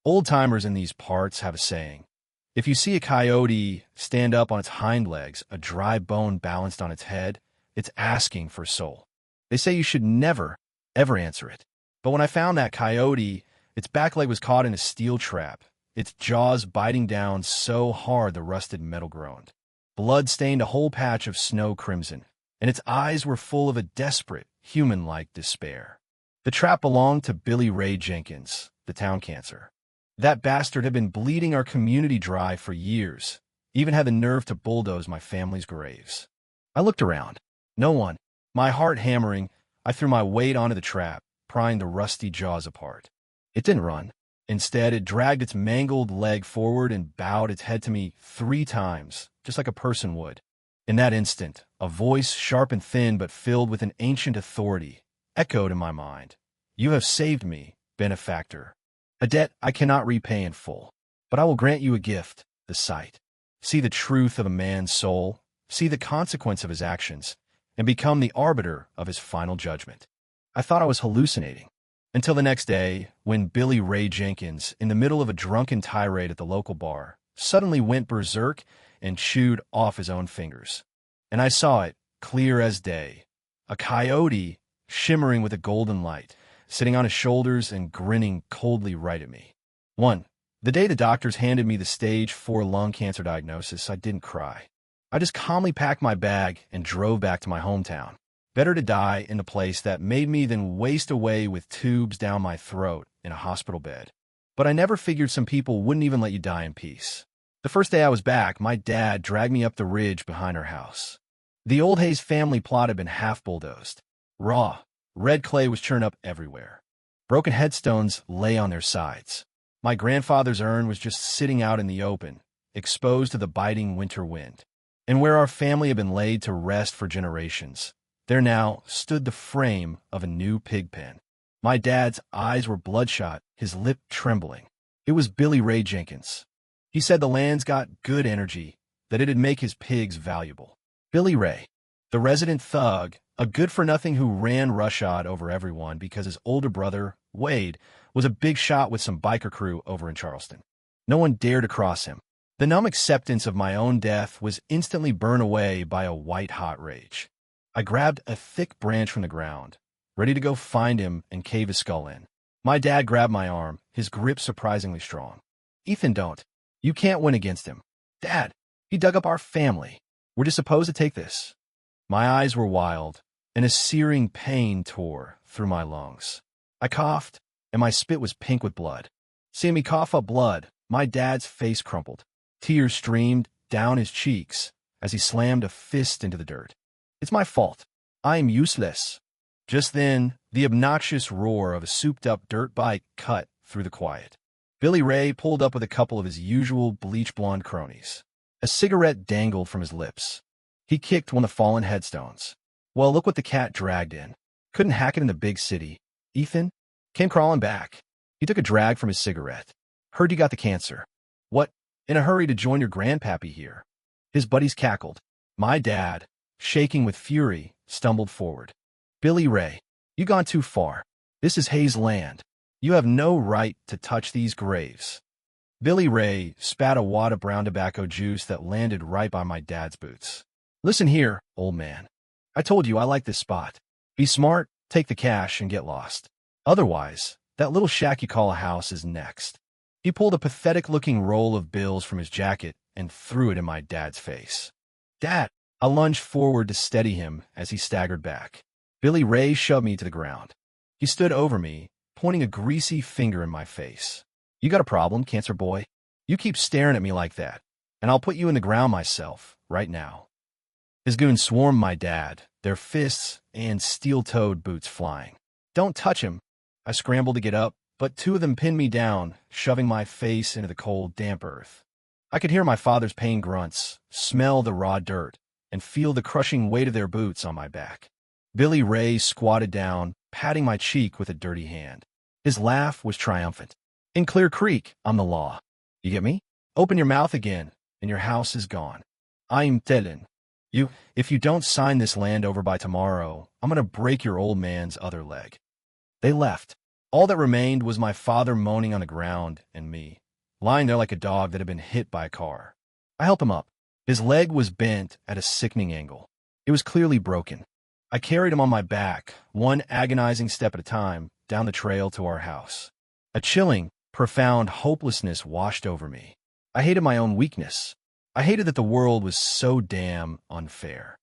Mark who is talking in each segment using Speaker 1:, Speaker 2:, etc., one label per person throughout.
Speaker 1: Old-timers in these parts have a saying. If you see a coyote stand up on its hind legs, a dry bone balanced on its head, it's asking for a soul. They say you should never, ever answer it. But when I found that coyote, its back leg was caught in a steel trap, its jaws biting down so hard the rusted metal groaned. Blood stained a whole patch of snow crimson, and its eyes were full of a desperate, human-like despair. The trap belonged to Billy Ray Jenkins, the town cancer. That bastard had been bleeding our community dry for years, even had the nerve to bulldoze my family's graves. I looked around. No one. My heart hammering, I threw my weight onto the trap, prying the rusty jaws apart. It didn't run. Instead, it dragged its mangled leg forward and bowed its head to me 3 times, just like a person would. In that instant, a voice, sharp and thin but filled with an ancient authority, echoed in my mind. You have saved me, benefactor. A debt I cannot repay in full, but I will grant you a gift, the sight. See the truth of a man's soul, see the consequence of his actions, and become the arbiter of his final judgment. I thought I was hallucinating, until the next day, when Billy Ray Jenkins, in the middle of a drunken tirade at the local bar, suddenly went berserk and chewed off his own fingers. And I saw it, clear as day. A coyote, shimmering with a golden light, sitting on his shoulders and grinning coldly right at me. The day the doctors handed me the stage 4 lung cancer diagnosis, I didn't cry. I just calmly packed my bag and drove back to my hometown. Better to die in a place that made me than waste away with tubes down my throat in a hospital bed. But I never figured some people wouldn't even let you die in peace. The first day I was back, my dad dragged me up the ridge behind our house. The old Hayes family plot had been half bulldozed. Raw, red clay was churned up everywhere. Broken headstones lay on their sides. My grandfather's urn was just sitting out in the open, exposed to the biting winter wind. And where our family had been laid to rest for generations, there now stood the frame of a new pig pen. My dad's eyes were bloodshot, his lip trembling. It was Billy Ray Jenkins. He said the land's got good energy, that it'd make his pigs valuable. Billy Ray, the resident thug, a good-for-nothing who ran roughshod over everyone because his older brother, Wade, was a big shot with some biker crew over in Charleston. No one dared to cross him. The numb acceptance of my own death was instantly burned away by a white-hot rage. I grabbed a thick branch from the ground, ready to go find him and cave his skull in. My dad grabbed my arm, his grip surprisingly strong. Ethan, don't. You can't win against him. Dad, he dug up our family. We're just supposed to take this. My eyes were wild, and a searing pain tore through my lungs. I coughed, and my spit was pink with blood. Seeing me cough up blood, my dad's face crumpled. Tears streamed down his cheeks as he slammed a fist into the dirt. It's my fault. I am useless. Just then, the obnoxious roar of a souped-up dirt bike cut through the quiet. Billy Ray pulled up with a couple of his usual bleach-blonde cronies. A cigarette dangled from his lips. He kicked one of the fallen headstones. Well, look what the cat dragged in. Couldn't hack it in the big city. Ethan came crawling back. He took a drag from his cigarette. Heard you got the cancer. What? In a hurry to join your grandpappy here. His buddies cackled. My dad, shaking with fury, stumbled forward. Billy Ray, you gone too far. This is Hayes' land. You have no right to touch these graves. Billy Ray spat a wad of brown tobacco juice that landed right by my dad's boots. Listen here, old man. I told you I like this spot. Be smart, take the cash, and get lost. Otherwise, that little shack you call a house is next. He pulled a pathetic-looking roll of bills from his jacket and threw it in my dad's face. Dad! I lunged forward to steady him as he staggered back. Billy Ray shoved me to the ground. He stood over me, pointing a greasy finger in my face. You got a problem, cancer boy? You keep staring at me like that, and I'll put you in the ground myself, right now. His goons swarmed my dad, their fists and steel-toed boots flying. Don't touch him. I scrambled to get up, but 2 of them pinned me down, shoving my face into the cold, damp earth. I could hear my father's pain grunts, smell the raw dirt, and feel the crushing weight of their boots on my back. Billy Ray squatted down, patting my cheek with a dirty hand. His laugh was triumphant. In Clear Creek, I'm the law. You get me? Open your mouth again, and your house is gone. I'm telling you, if you don't sign this land over by tomorrow, I'm going to break your old man's other leg. They left. All that remained was my father moaning on the ground and me, lying there like a dog that had been hit by a car. I helped him up. His leg was bent at a sickening angle. It was clearly broken. I carried him on my back, one agonizing step at a time, down the trail to our house. A chilling, profound hopelessness washed over me. I hated my own weakness. I hated that the world was so damn unfair.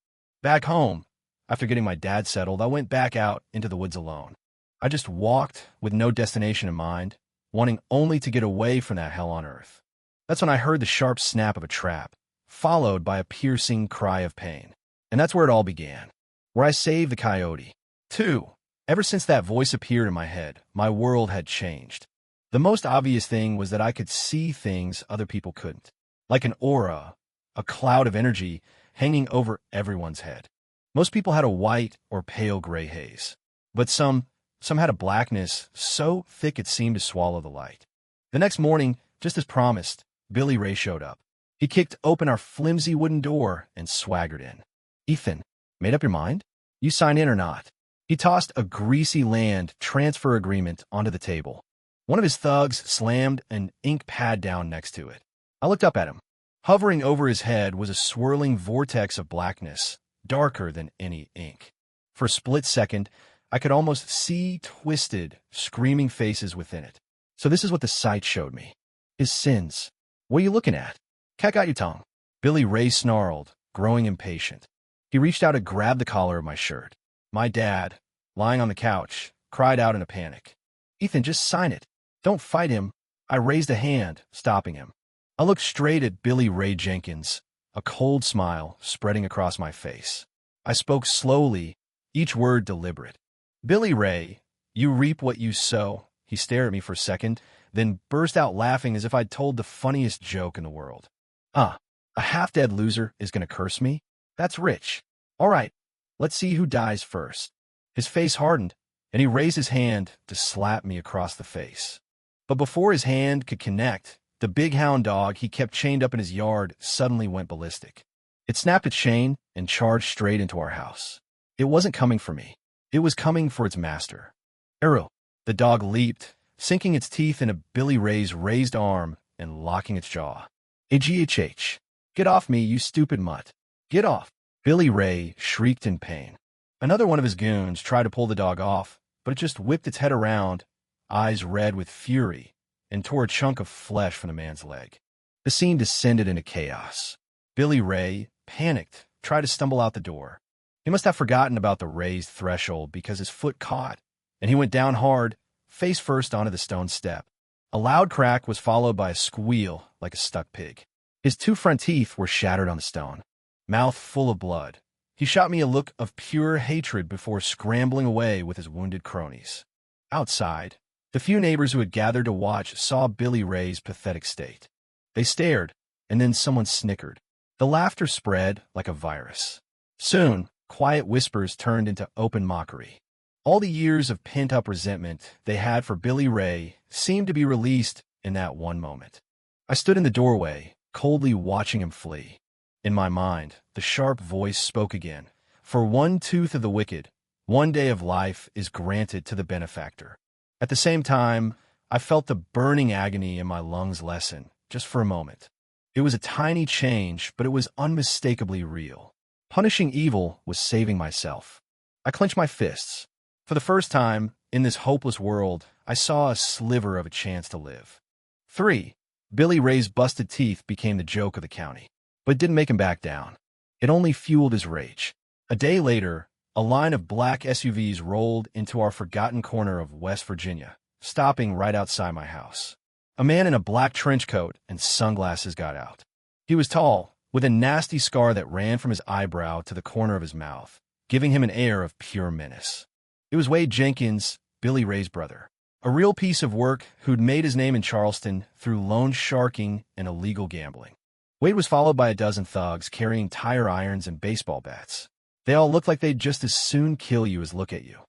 Speaker 1: Back home, after getting my dad settled, I went back out into the woods alone. I just walked with no destination in mind, wanting only to get away from that hell on earth. That's when I heard the sharp snap of a trap, followed by a piercing cry of pain. And that's where it all began, where I saved the coyote. 2. Ever since that voice appeared in my head, my world had changed. The most obvious thing was that I could see things other people couldn't, like an aura, a cloud of energy hanging over everyone's head. Most people had a white or pale gray haze, but some had a blackness so thick it seemed to swallow the light. The next morning, just as promised, Billy Ray showed up. He kicked open our flimsy wooden door and swaggered in. "Ethan, made up your mind? You sign in or not?" He tossed a greasy land transfer agreement onto the table. One of his thugs slammed an ink pad down next to it. I looked up at him. Hovering over his head was a swirling vortex of blackness, darker than any ink. For a split second, I could almost see twisted, screaming faces within it. So this is what the sight showed me. His sins. "What are you looking at? Cat got your tongue." Billy Ray snarled, growing impatient. He reached out to grab the collar of my shirt. My dad, lying on the couch, cried out in a panic. "Ethan, just sign it. Don't fight him." I raised a hand, stopping him. I looked straight at Billy Ray Jenkins, a cold smile spreading across my face. I spoke slowly, each word deliberate. "Billy Ray, you reap what you sow." He stared at me for a second, then burst out laughing as if I'd told the funniest joke in the world. A half-dead loser is going to curse me? That's rich. All right, let's see who dies first." His face hardened, and he raised his hand to slap me across the face. But before his hand could connect, the big hound dog he kept chained up in his yard suddenly went ballistic. It snapped its chain and charged straight into our house. It wasn't coming for me. It was coming for its master. "Arrow." The dog leaped, sinking its teeth into Billy Ray's raised arm and locking its jaw. "AGHH. Get off me, you stupid mutt. Get off." Billy Ray shrieked in pain. Another one of his goons tried to pull the dog off, but it just whipped its head around, eyes red with fury, and tore a chunk of flesh from the man's leg. The scene descended into chaos. Billy Ray, panicked, tried to stumble out the door. He must have forgotten about the raised threshold because his foot caught, and he went down hard, face first onto the stone step. A loud crack was followed by a squeal like a stuck pig. His 2 front teeth were shattered on the stone, mouth full of blood. He shot me a look of pure hatred before scrambling away with his wounded cronies. Outside, the few neighbors who had gathered to watch saw Billy Ray's pathetic state. They stared, and then someone snickered. The laughter spread like a virus. Soon, quiet whispers turned into open mockery. All the years of pent-up resentment they had for Billy Ray seemed to be released in that one moment. I stood in the doorway, coldly watching him flee. In my mind, the sharp voice spoke again. "For one tooth of the wicked, one day of life is granted to the benefactor." At the same time, I felt the burning agony in my lungs lessen, just for a moment. It was a tiny change, but it was unmistakably real. Punishing evil was saving myself. I clenched my fists. For the first time, in this hopeless world, I saw a sliver of a chance to live. 3. Billy Ray's busted teeth became the joke of the county, but it didn't make him back down. It only fueled his rage. A day later, a line of black SUVs rolled into our forgotten corner of West Virginia, stopping right outside my house. A man in a black trench coat and sunglasses got out. He was tall, with a nasty scar that ran from his eyebrow to the corner of his mouth, giving him an air of pure menace. It was Wade Jenkins, Billy Ray's brother, a real piece of work who'd made his name in Charleston through loan sharking and illegal gambling. Wade was followed by a dozen thugs carrying tire irons and baseball bats. They all looked like they'd just as soon kill you as look at you.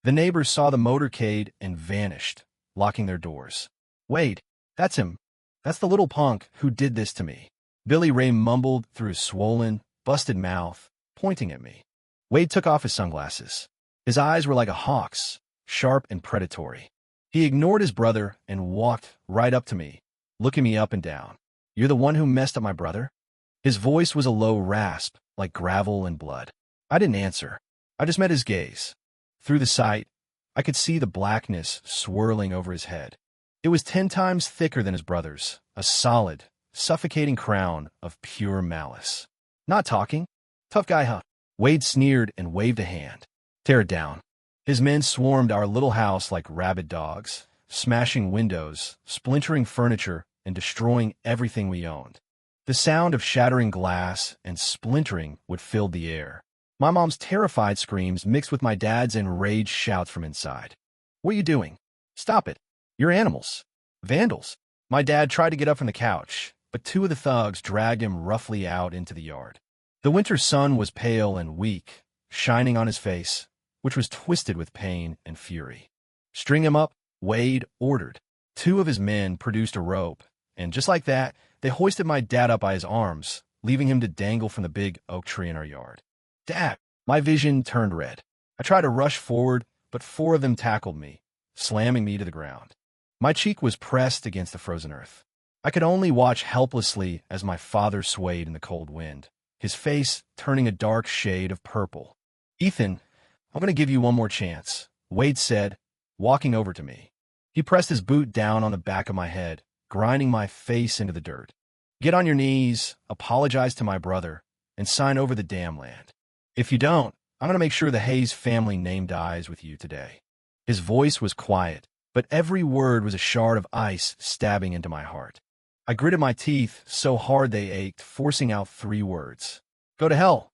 Speaker 1: The neighbors saw the motorcade and vanished, locking their doors. "Wade, that's him. That's the little punk who did this to me." Billy Ray mumbled through his swollen, busted mouth, pointing at me. Wade took off his sunglasses. His eyes were like a hawk's, sharp and predatory. He ignored his brother and walked right up to me, looking me up and down. "You're the one who messed up my brother?" His voice was a low rasp, like gravel and blood. I didn't answer. I just met his gaze. Through the sight, I could see the blackness swirling over his head. It was 10 times thicker than his brother's, a solid, suffocating crown of pure malice. "Not talking? Tough guy, huh?" Wade sneered and waved a hand. "Tear it down." His men swarmed our little house like rabid dogs, smashing windows, splintering furniture, and destroying everything we owned. The sound of shattering glass and splintering would fill the air. My mom's terrified screams mixed with my dad's enraged shouts from inside. "What are you doing? Stop it. You're animals. Vandals." My dad tried to get up from the couch, but 2 of the thugs dragged him roughly out into the yard. The winter sun was pale and weak, shining on his face, which was twisted with pain and fury. "String him up," Wade ordered. 2 of his men produced a rope, and just like that, they hoisted my dad up by his arms, leaving him to dangle from the big oak tree in our yard. "Dad!" My vision turned red. I tried to rush forward, but 4 of them tackled me, slamming me to the ground. My cheek was pressed against the frozen earth. I could only watch helplessly as my father swayed in the cold wind, his face turning a dark shade of purple. "Ethan, I'm going to give you one more chance," Wade said, walking over to me. He pressed his boot down on the back of my head, grinding my face into the dirt. "Get on your knees, apologize to my brother, and sign over the damn land. If you don't, I'm going to make sure the Hayes family name dies with you today." His voice was quiet, but every word was a shard of ice stabbing into my heart. I gritted my teeth so hard they ached, forcing out 3 words. "Go to hell.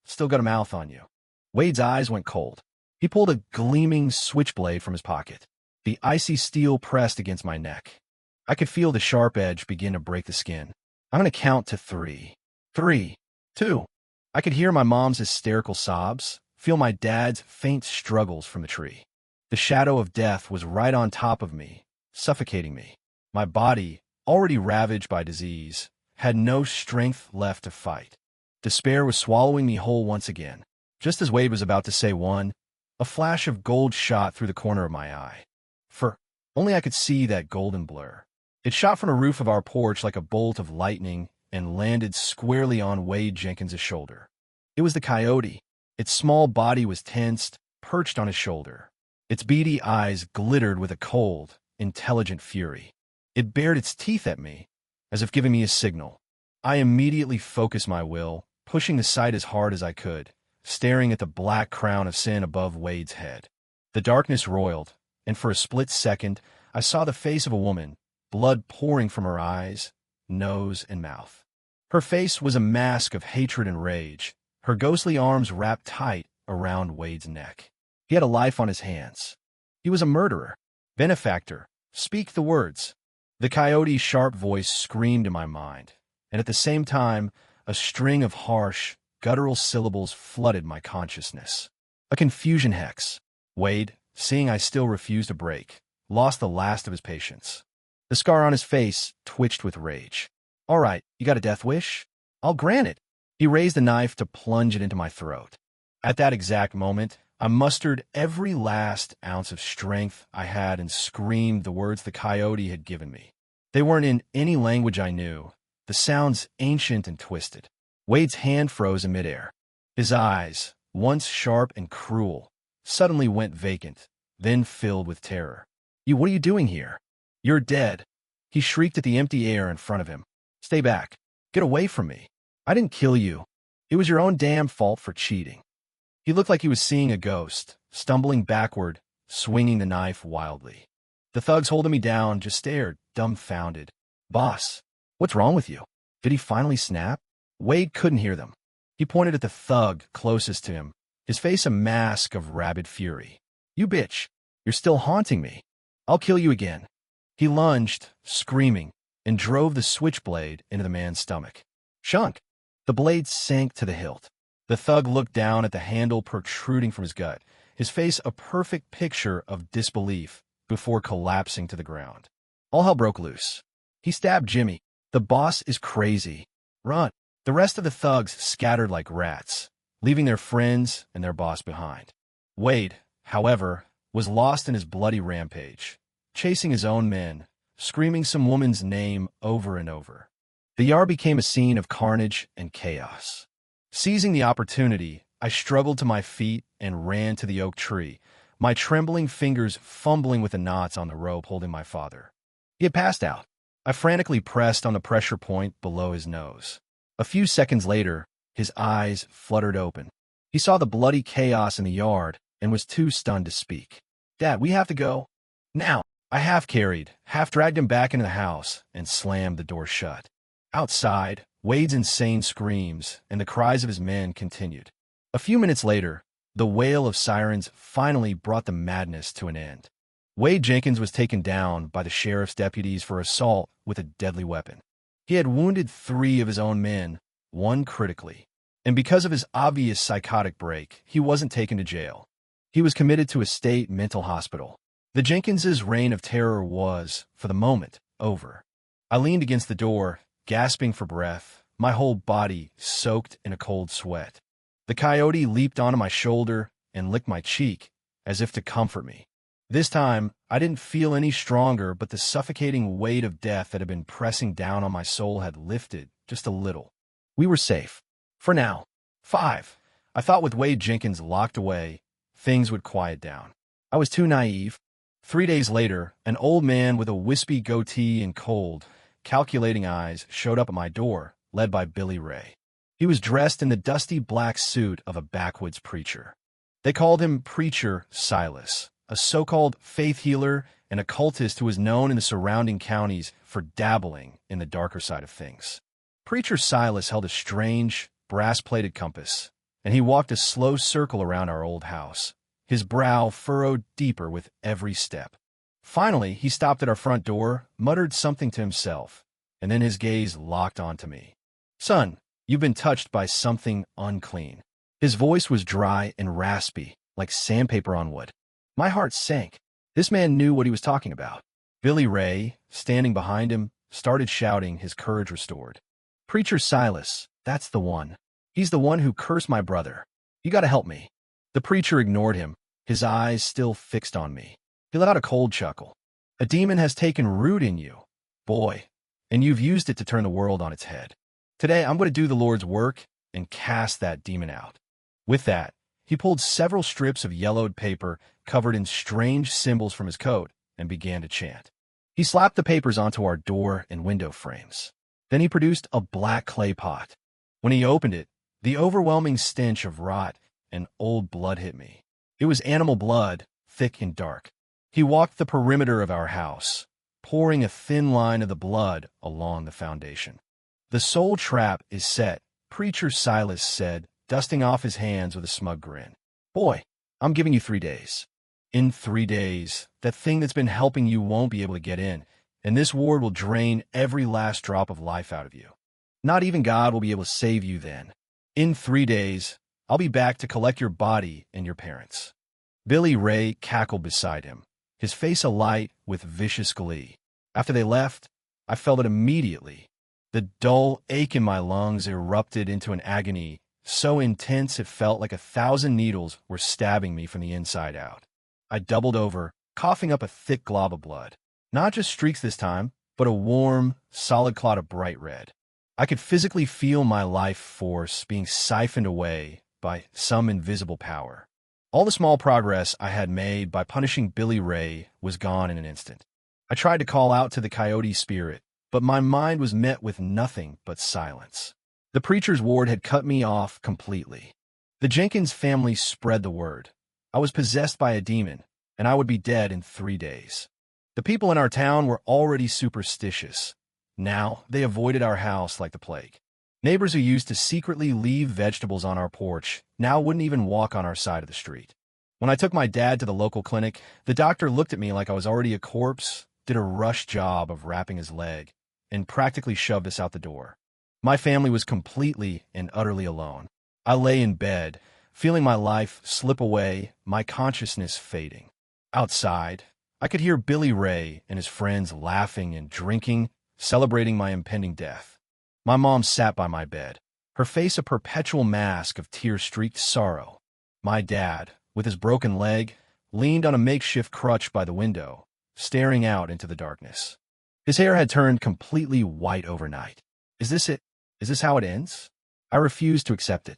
Speaker 1: Still got a mouth on you." Wade's eyes went cold. He pulled a gleaming switchblade from his pocket. The icy steel pressed against my neck. I could feel the sharp edge begin to break the skin. "I'm going to count to 3. 3, 2. I could hear my mom's hysterical sobs, feel my dad's faint struggles from the tree. The shadow of death was right on top of me, suffocating me. My body, already ravaged by disease, had no strength left to fight. Despair was swallowing me whole once again. Just as Wade was about to say 1, a flash of gold shot through the corner of my eye. For only I could see that golden blur. It shot from the roof of our porch like a bolt of lightning and landed squarely on Wade Jenkins' shoulder. It was the Coyote. Its small body was tensed, perched on his shoulder. Its beady eyes glittered with a cold, intelligent fury. It bared its teeth at me, as if giving me a signal. I immediately focused my will, pushing the sight as hard as I could, staring at the black crown of sin above Wade's head. The darkness roiled, and for a split second, I saw the face of a woman, blood pouring from her eyes, nose, and mouth. Her face was a mask of hatred and rage, her ghostly arms wrapped tight around Wade's neck. He had a life on his hands. He was a murderer. "Benefactor, speak the words." The Coyote's sharp voice screamed in my mind, and at the same time, a string of harsh, guttural syllables flooded my consciousness. A confusion hex. Wade, seeing I still refused to break, lost the last of his patience. The scar on his face twitched with rage. "All right, you got a death wish? I'll grant it." He raised a knife to plunge it into my throat. At that exact moment, I mustered every last ounce of strength I had and screamed the words the Coyote had given me. They weren't in any language I knew, the sounds ancient and twisted. Wade's hand froze in midair. His eyes, once sharp and cruel, suddenly went vacant, then filled with terror. What are you doing here? You're dead." He shrieked at the empty air in front of him. "Stay back. Get away from me. I didn't kill you. It was your own damn fault for cheating." He looked like he was seeing a ghost, stumbling backward, swinging the knife wildly. The thugs holding me down just stared, dumbfounded. "Boss, what's wrong with you? Did he finally snap?" Wade couldn't hear them. He pointed at the thug closest to him, his face a mask of rabid fury. "You bitch, you're still haunting me. I'll kill you again." He lunged, screaming, and drove the switchblade into the man's stomach. Shunk! The blade sank to the hilt. The thug looked down at the handle protruding from his gut, his face a perfect picture of disbelief before collapsing to the ground. All hell broke loose. He stabbed Jimmy. "The boss is crazy. Run." The rest of the thugs scattered like rats, leaving their friends and their boss behind. Wade, however, was lost in his bloody rampage, chasing his own men, screaming some woman's name over and over. The yard became a scene of carnage and chaos. Seizing the opportunity, I struggled to my feet and ran to the oak tree, my trembling fingers fumbling with the knots on the rope holding my father. He had passed out. I frantically pressed on the pressure point below his nose. A few seconds later, his eyes fluttered open. He saw the bloody chaos in the yard and was too stunned to speak. "Dad, we have to go. Now." I half dragged him back into the house and slammed the door shut. Outside, Wade's insane screams and the cries of his men continued. A few minutes later, the wail of sirens finally brought the madness to an end. Wade Jenkins was taken down by the sheriff's deputies for assault with a deadly weapon. He had wounded 3 of his own men, 1 critically, and because of his obvious psychotic break, he wasn't taken to jail. He was committed to a state mental hospital. The Jenkinses' reign of terror was, for the moment, over. I leaned against the door, gasping for breath, my whole body soaked in a cold sweat. The coyote leaped onto my shoulder and licked my cheek, as if to comfort me. This time, I didn't feel any stronger, but the suffocating weight of death that had been pressing down on my soul had lifted just a little. We were safe. For now. 5. I thought with Wade Jenkins locked away, things would quiet down. I was too naive. 3 days later, an old man with a wispy goatee and cold, calculating eyes showed up at my door, led by Billy Ray. He was dressed in the dusty black suit of a backwoods preacher. They called him Preacher Silas, a so-called faith healer and occultist who was known in the surrounding counties for dabbling in the darker side of things. Preacher Silas held a strange, brass-plated compass, and he walked a slow circle around our old house, his brow furrowed deeper with every step. Finally, he stopped at our front door, muttered something to himself, and then his gaze locked onto me. "Son, you've been touched by something unclean." His voice was dry and raspy, like sandpaper on wood. My heart sank. This man knew what he was talking about. Billy Ray, standing behind him, started shouting, his courage restored. "Preacher Silas, that's the one. He's the one who cursed my brother. You gotta help me." The preacher ignored him, his eyes still fixed on me. He let out a cold chuckle. "A demon has taken root in you, boy, and you've used it to turn the world on its head. Today I'm going to do the Lord's work and cast that demon out." With that, he pulled several strips of yellowed paper covered in strange symbols from his coat and began to chant. He slapped the papers onto our door and window frames. Then he produced a black clay pot. When he opened it, the overwhelming stench of rot and old blood hit me. It was animal blood, thick and dark. He walked the perimeter of our house, pouring a thin line of the blood along the foundation. "The soul trap is set," Preacher Silas said, dusting off his hands with a smug grin. "Boy, I'm giving you 3 days. In 3 days, that thing that's been helping you won't be able to get in, and this ward will drain every last drop of life out of you. Not even God will be able to save you then. In 3 days, I'll be back to collect your body and your parents." Billy Ray cackled beside him, his face alight with vicious glee. After they left, I felt it immediately. The dull ache in my lungs erupted into an agony so intense it felt like 1,000 needles were stabbing me from the inside out. I doubled over, coughing up a thick glob of blood. Not just streaks this time, but a warm, solid clot of bright red. I could physically feel my life force being siphoned away by some invisible power. All the small progress I had made by punishing Billy Ray was gone in an instant. I tried to call out to the Coyote spirit, but my mind was met with nothing but silence. The preacher's ward had cut me off completely. The Jenkins family spread the word. I was possessed by a demon, and I would be dead in 3 days. The people in our town were already superstitious. Now they avoided our house like the plague. Neighbors who used to secretly leave vegetables on our porch now wouldn't even walk on our side of the street. When I took my dad to the local clinic, the doctor looked at me like I was already a corpse, did a rush job of wrapping his leg, and practically shoved us out the door. My family was completely and utterly alone. I lay in bed, feeling my life slip away, my consciousness fading. Outside, I could hear Billy Ray and his friends laughing and drinking, celebrating my impending death. My mom sat by my bed, her face a perpetual mask of tear-streaked sorrow. My dad, with his broken leg, leaned on a makeshift crutch by the window, staring out into the darkness. His hair had turned completely white overnight. Is this it? Is this how it ends? I refused to accept it.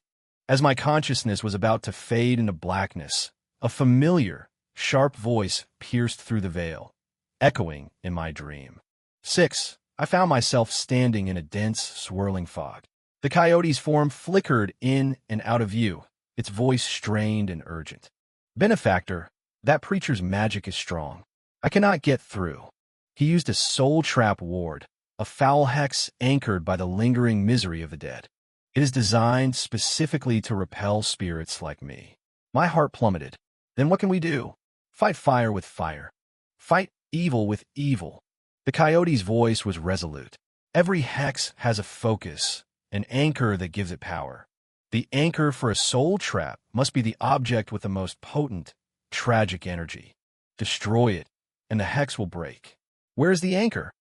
Speaker 1: As my consciousness was about to fade into blackness, a familiar, sharp voice pierced through the veil, echoing in my dream. 6. I found myself standing in a dense, swirling fog. The coyote's form flickered in and out of view, its voice strained and urgent. Benefactor, that preacher's magic is strong. I cannot get through. He used a soul trap ward, a foul hex anchored by the lingering misery of the dead. It is designed specifically to repel spirits like me. My heart plummeted. Then what can we do? Fight fire with fire. Fight evil with evil. The coyote's voice was resolute. Every hex has a focus, an anchor that gives it power. The anchor for a soul trap must be the object with the most potent, tragic energy. Destroy it, and the hex will break. Where is the anchor?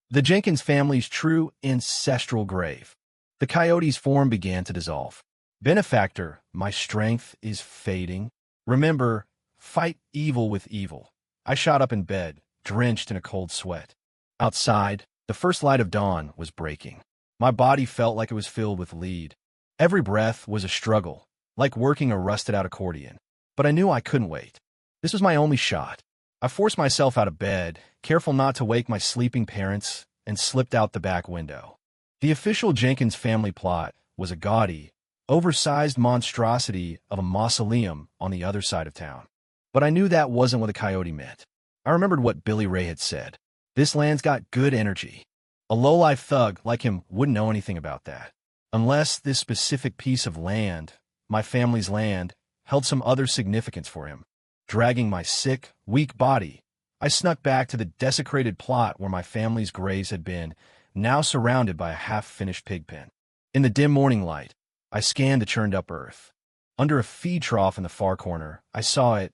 Speaker 1: The Jenkins family's true ancestral grave. The coyote's form began to dissolve. Benefactor, my strength is fading. Remember, fight evil with evil. I shot up in bed, drenched in a cold sweat. Outside, the first light of dawn was breaking. My body felt like it was filled with lead. Every breath was a struggle, like working a rusted-out accordion. But I knew I couldn't wait. This was my only shot. I forced myself out of bed, careful not to wake my sleeping parents, and slipped out the back window. The official Jenkins family plot was a gaudy, oversized monstrosity of a mausoleum on the other side of town. But I knew that wasn't what a coyote meant. I remembered what Billy Ray had said. This land's got good energy. A low-life thug like him wouldn't know anything about that. Unless this specific piece of land, my family's land, held some other significance for him. Dragging my sick, weak body, I snuck back to the desecrated plot where my family's graves had been, now surrounded by a half-finished pig pen. In the dim morning light, I scanned the churned-up earth. Under a feed trough in the far corner, I saw it,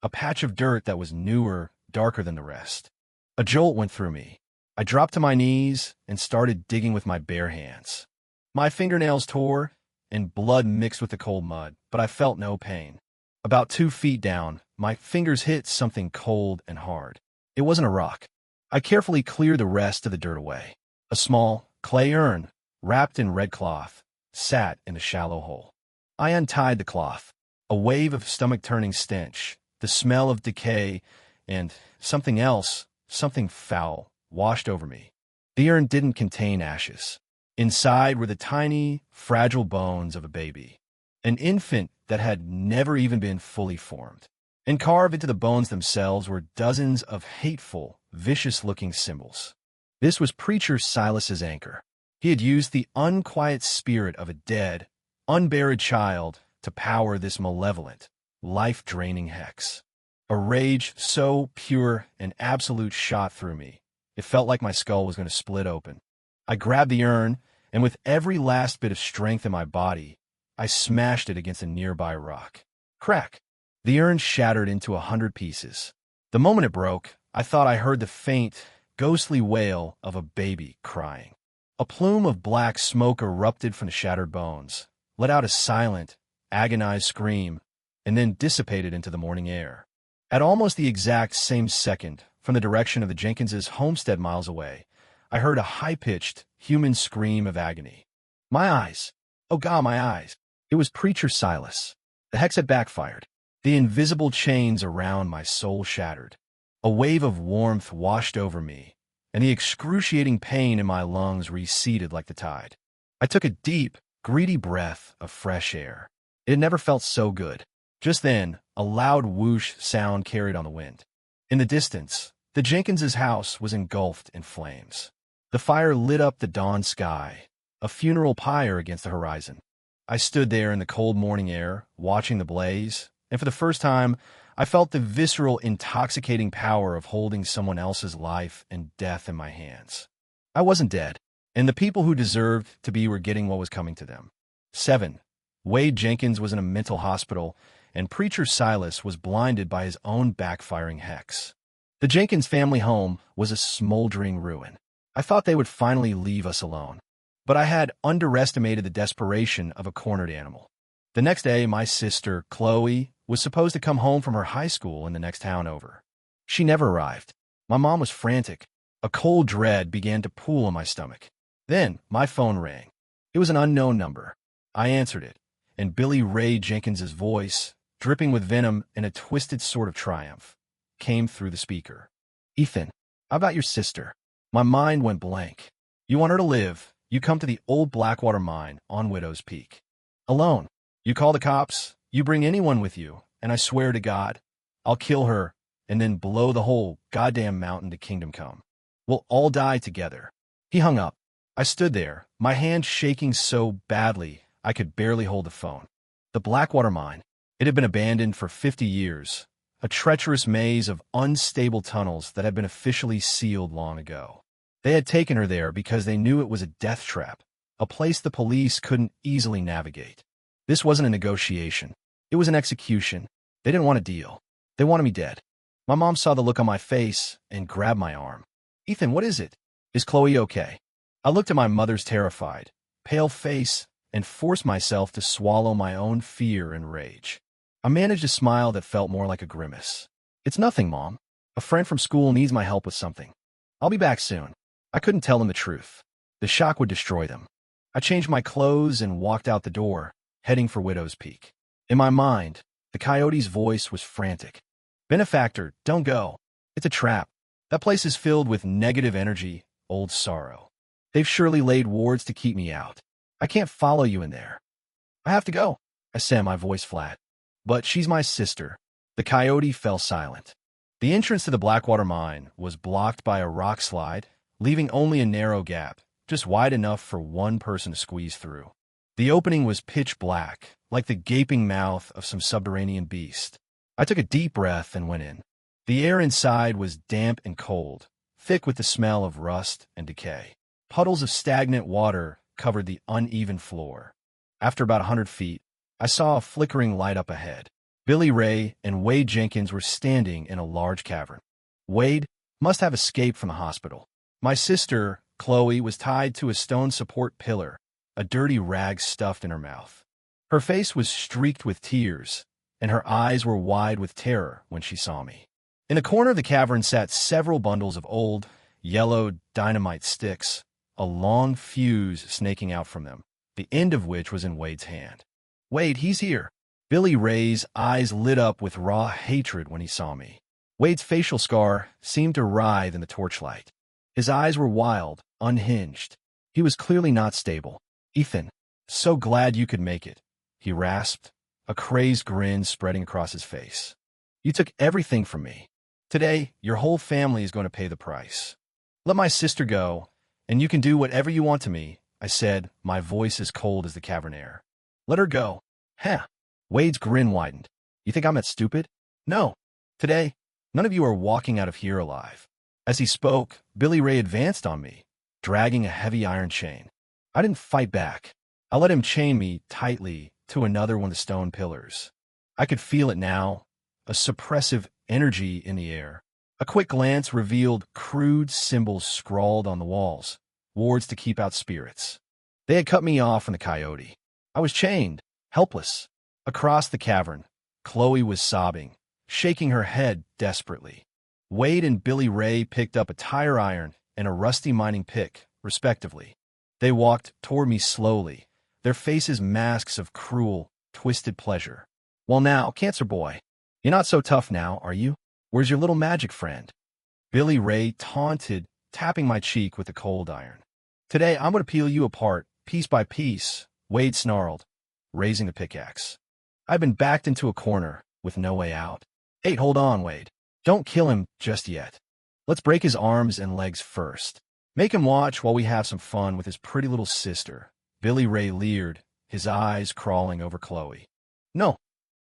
Speaker 1: a patch of dirt that was newer, darker than the rest. A jolt went through me. I dropped to my knees and started digging with my bare hands. My fingernails tore, and blood mixed with the cold mud, but I felt no pain. About 2 feet down, my fingers hit something cold and hard. It wasn't a rock. I carefully cleared the rest of the dirt away. A small, clay urn, wrapped in red cloth, sat in the shallow hole. I untied the cloth. A wave of stomach-turning stench, the smell of decay, and something else, something foul, washed over me. The urn didn't contain ashes. Inside were the tiny, fragile bones of a baby, an infant that had never even been fully formed. And carved into the bones themselves were dozens of hateful, vicious-looking symbols. This was Preacher Silas's anchor. He had used the unquiet spirit of a dead, unburied child to power this malevolent, life-draining hex. A rage so pure and absolute shot through me. It felt like my skull was going to split open. I grabbed the urn, and with every last bit of strength in my body, I smashed it against a nearby rock. Crack! The urn shattered into 100 pieces. The moment it broke, I thought I heard the faint, ghostly wail of a baby crying. A plume of black smoke erupted from the shattered bones, let out a silent, agonized scream, and then dissipated into the morning air. At almost the exact same second, from the direction of the Jenkinses' homestead miles away, I heard a high-pitched, human scream of agony. My eyes! Oh God, my eyes! It was Preacher Silas. The hex had backfired. The invisible chains around my soul shattered. A wave of warmth washed over me, and the excruciating pain in my lungs receded like the tide. I took a deep, greedy breath of fresh air. It had never felt so good. Just then, a loud whoosh sound carried on the wind. In the distance, the Jenkinses' house was engulfed in flames. The fire lit up the dawn sky, a funeral pyre against the horizon. I stood there in the cold morning air, watching the blaze, and for the first time, I felt the visceral, intoxicating power of holding someone else's life and death in my hands. I wasn't dead, and the people who deserved to be were getting what was coming to them. 7. Wade Jenkins was in a mental hospital, and Preacher Silas was blinded by his own backfiring hex. The Jenkins family home was a smoldering ruin. I thought they would finally leave us alone, but I had underestimated the desperation of a cornered animal. The next day, my sister, Chloe, was supposed to come home from her high school in the next town over. She never arrived. My mom was frantic. A cold dread began to pool in my stomach. Then, my phone rang. It was an unknown number. I answered it, and Billy Ray Jenkins's voice, dripping with venom and a twisted sort of triumph, came through the speaker. "Ethan, how about your sister?" My mind went blank. "You want her to live, you come to the old Blackwater mine on Widow's Peak. Alone. You call the cops, you bring anyone with you, and I swear to God, I'll kill her and then blow the whole goddamn mountain to kingdom come. We'll all die together." He hung up. I stood there, my hand shaking so badly I could barely hold the phone. The Blackwater mine. It had been abandoned for 50 years, a treacherous maze of unstable tunnels that had been officially sealed long ago. They had taken her there because they knew it was a death trap, a place the police couldn't easily navigate. This wasn't a negotiation. It was an execution. They didn't want a deal. They wanted me dead. My mom saw the look on my face and grabbed my arm. "Ethan, what is it? Is Chloe okay?" I looked at my mother's terrified, pale face and forced myself to swallow my own fear and rage. I managed a smile that felt more like a grimace. "It's nothing, Mom. A friend from school needs my help with something. I'll be back soon." I couldn't tell them the truth. The shock would destroy them. I changed my clothes and walked out the door, heading for Widow's Peak. In my mind, the Coyote's voice was frantic. "Benefactor, don't go. It's a trap. That place is filled with negative energy, old sorrow. They've surely laid wards to keep me out. I can't follow you in there." "I have to go," I said, my voice flat. "But she's my sister." The Coyote fell silent. The entrance to the Blackwater mine was blocked by a rock slide, leaving only a narrow gap, just wide enough for one person to squeeze through. The opening was pitch black, like the gaping mouth of some subterranean beast. I took a deep breath and went in. The air inside was damp and cold, thick with the smell of rust and decay. Puddles of stagnant water covered the uneven floor. After about 100 feet, I saw a flickering light up ahead. Billy Ray and Wade Jenkins were standing in a large cavern. Wade must have escaped from the hospital. My sister, Chloe, was tied to a stone support pillar, a dirty rag stuffed in her mouth. Her face was streaked with tears, and her eyes were wide with terror when she saw me. In a corner of the cavern sat several bundles of old, yellowed dynamite sticks, a long fuse snaking out from them, the end of which was in Wade's hand. "Wade, he's here." Billy Ray's eyes lit up with raw hatred when he saw me. Wade's facial scar seemed to writhe in the torchlight. His eyes were wild, unhinged. He was clearly not stable. "Ethan, so glad you could make it," he rasped, a crazed grin spreading across his face. "You took everything from me. Today, your whole family is going to pay the price. Let my sister go, and you can do whatever you want to me," I said, my voice as cold as the cavern air. "Let her go." "Huh." Wade's grin widened. "You think I'm that stupid?" "No. Today, none of you are walking out of here alive." As he spoke, Billy Ray advanced on me, dragging a heavy iron chain. I didn't fight back. I let him chain me tightly to another one of the stone pillars. I could feel it now, a suppressive energy in the air. A quick glance revealed crude symbols scrawled on the walls, wards to keep out spirits. They had cut me off from the Coyote. I was chained, helpless. Across the cavern, Chloe was sobbing, shaking her head desperately. Wade and Billy Ray picked up a tire iron and a rusty mining pick, respectively. They walked toward me slowly, their faces masks of cruel, twisted pleasure. "Well now, Cancer Boy, you're not so tough now, are you? Where's your little magic friend?" Billy Ray taunted, tapping my cheek with the cold iron. "Today I'm going to peel you apart, piece by piece," Wade snarled, raising the pickaxe. I'd been backed into a corner, with no way out. "Hey, hold on, Wade. Don't kill him just yet. Let's break his arms and legs first. Make him watch while we have some fun with his pretty little sister." Billy Ray leered, his eyes crawling over Chloe. "No."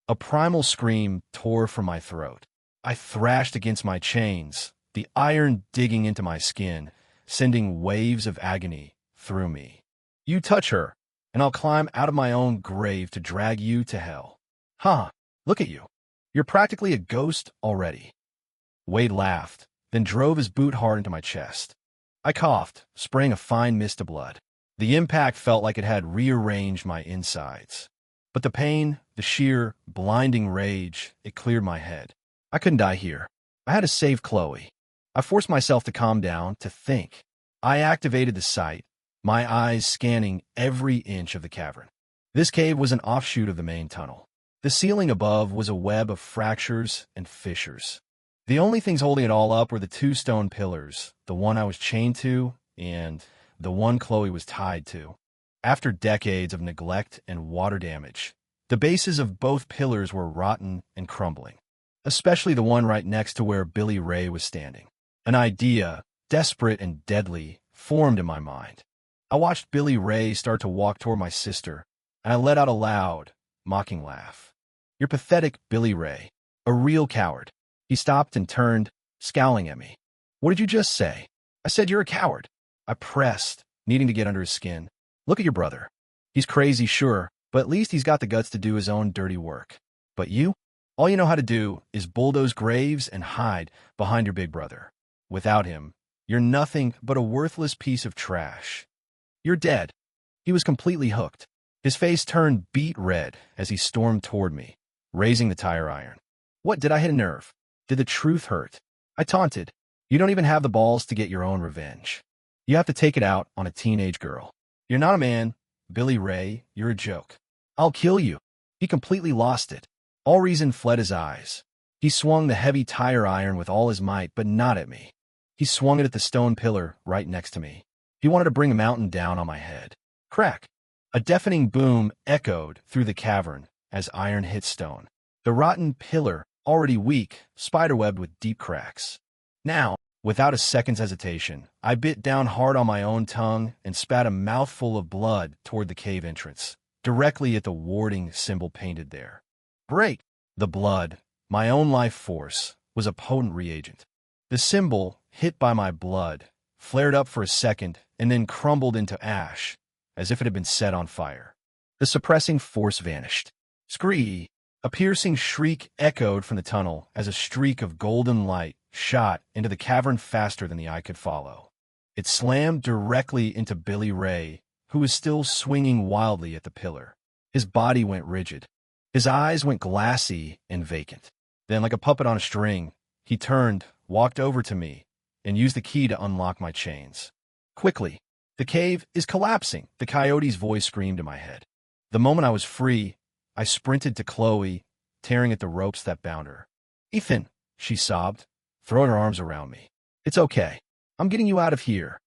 Speaker 1: A primal scream tore from my throat. I thrashed against my chains, the iron digging into my skin, sending waves of agony through me. "You touch her, and I'll climb out of my own grave to drag you to hell." "Huh, look at you. You're practically a ghost already." Wade laughed, then drove his boot hard into my chest. I coughed, spraying a fine mist of blood. The impact felt like it had rearranged my insides. But the pain, the sheer, blinding rage, it cleared my head. I couldn't die here. I had to save Chloe. I forced myself to calm down, to think. I activated the sight, my eyes scanning every inch of the cavern. This cave was an offshoot of the main tunnel. The ceiling above was a web of fractures and fissures. The only things holding it all up were the two stone pillars, the one I was chained to and the one Chloe was tied to. After decades of neglect and water damage, the bases of both pillars were rotten and crumbling, especially the one right next to where Billy Ray was standing. An idea, desperate and deadly, formed in my mind. I watched Billy Ray start to walk toward my sister, and I let out a loud, mocking laugh. "You're pathetic, Billy Ray. A real coward." He stopped and turned, scowling at me. "What did you just say?" "I said you're a coward." I pressed, needing to get under his skin. "Look at your brother. He's crazy, sure, but at least he's got the guts to do his own dirty work. But you? All you know how to do is bulldoze graves and hide behind your big brother. Without him, you're nothing but a worthless piece of trash. You're dead." He was completely hooked. His face turned beet red as he stormed toward me, raising the tire iron. What, did I hit a nerve? Did the truth hurt? I taunted. "You don't even have the balls to get your own revenge. You have to take it out on a teenage girl. You're not a man, Billy Ray, you're a joke. I'll kill you." He completely lost it. All reason fled his eyes. He swung the heavy tire iron with all his might, but not at me. He swung it at the stone pillar right next to me. He wanted to bring a mountain down on my head. Crack! A deafening boom echoed through the cavern as iron hit stone. The rotten pillar, already weak, spiderwebbed with deep cracks. Now, without a second's hesitation, I bit down hard on my own tongue and spat a mouthful of blood toward the cave entrance, directly at the warding symbol painted there. Break! The blood, my own life force, was a potent reagent. The symbol, hit by my blood, flared up for a second and then crumbled into ash, as if it had been set on fire. The suppressing force vanished. Scree! A piercing shriek echoed from the tunnel as a streak of golden light shot into the cavern faster than the eye could follow. It slammed directly into Billy Ray, who was still swinging wildly at the pillar. His body went rigid. His eyes went glassy and vacant. Then, like a puppet on a string, he turned, walked over to me, and used the key to unlock my chains. Quickly! The cave is collapsing, the Coyote's voice screamed in my head. The moment I was free, I sprinted to Chloe, tearing at the ropes that bound her. "Ethan," she sobbed, throwing her arms around me. "It's okay. I'm getting you out of here."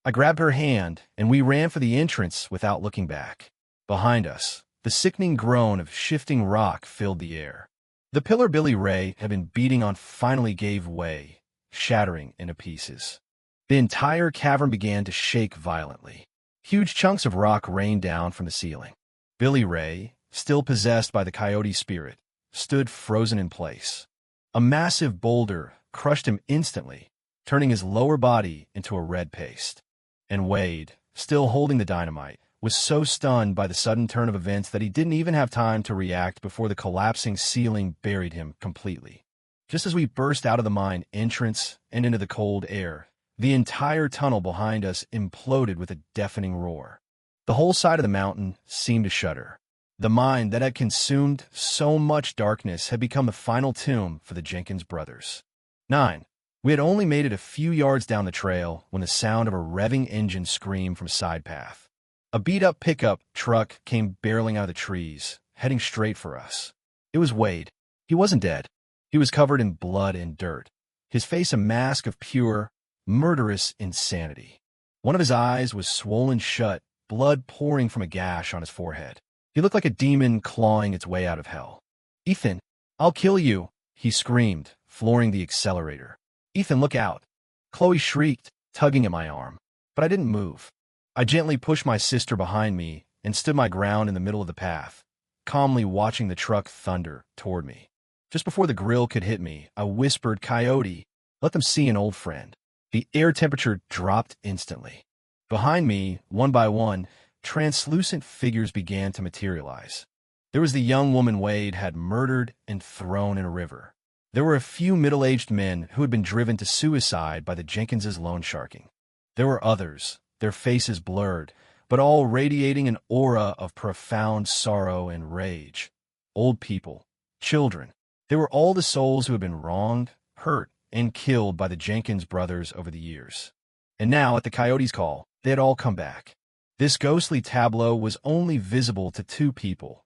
Speaker 1: I grabbed her hand, and we ran for the entrance without looking back. Behind us, the sickening groan of shifting rock filled the air. The pillar Billy Ray had been beating on finally gave way, shattering into pieces. The entire cavern began to shake violently. Huge chunks of rock rained down from the ceiling. Billy Ray, still possessed by the Coyote spirit, stood frozen in place. A massive boulder crushed him instantly, turning his lower body into a red paste. And Wade, still holding the dynamite, was so stunned by the sudden turn of events that he didn't even have time to react before the collapsing ceiling buried him completely. Just as we burst out of the mine entrance and into the cold air, the entire tunnel behind us imploded with a deafening roar. The whole side of the mountain seemed to shudder. The mine that had consumed so much darkness had become the final tomb for the Jenkins brothers. 9. We had only made it a few yards down the trail when the sound of a revving engine screamed from a side path. A beat-up pickup truck came barreling out of the trees, heading straight for us. It was Wade. He wasn't dead. He was covered in blood and dirt, his face a mask of pure, murderous insanity. One of his eyes was swollen shut, blood pouring from a gash on his forehead. He looked like a demon clawing its way out of hell. "Ethan, I'll kill you," he screamed, flooring the accelerator. "Ethan, look out." Chloe shrieked, tugging at my arm, but I didn't move. I gently pushed my sister behind me and stood my ground in the middle of the path, calmly watching the truck thunder toward me. Just before the grill could hit me, I whispered, "Coyote, let them see an old friend." The air temperature dropped instantly. Behind me, one by one, translucent figures began to materialize. There was the young woman Wade had murdered and thrown in a river. There were a few middle-aged men who had been driven to suicide by the Jenkinses' loan sharking. There were others, their faces blurred, but all radiating an aura of profound sorrow and rage. Old people, children, they were all the souls who had been wronged, hurt, and killed by the Jenkins brothers over the years. And now, at the Coyote's call, they had all come back. This ghostly tableau was only visible to two people: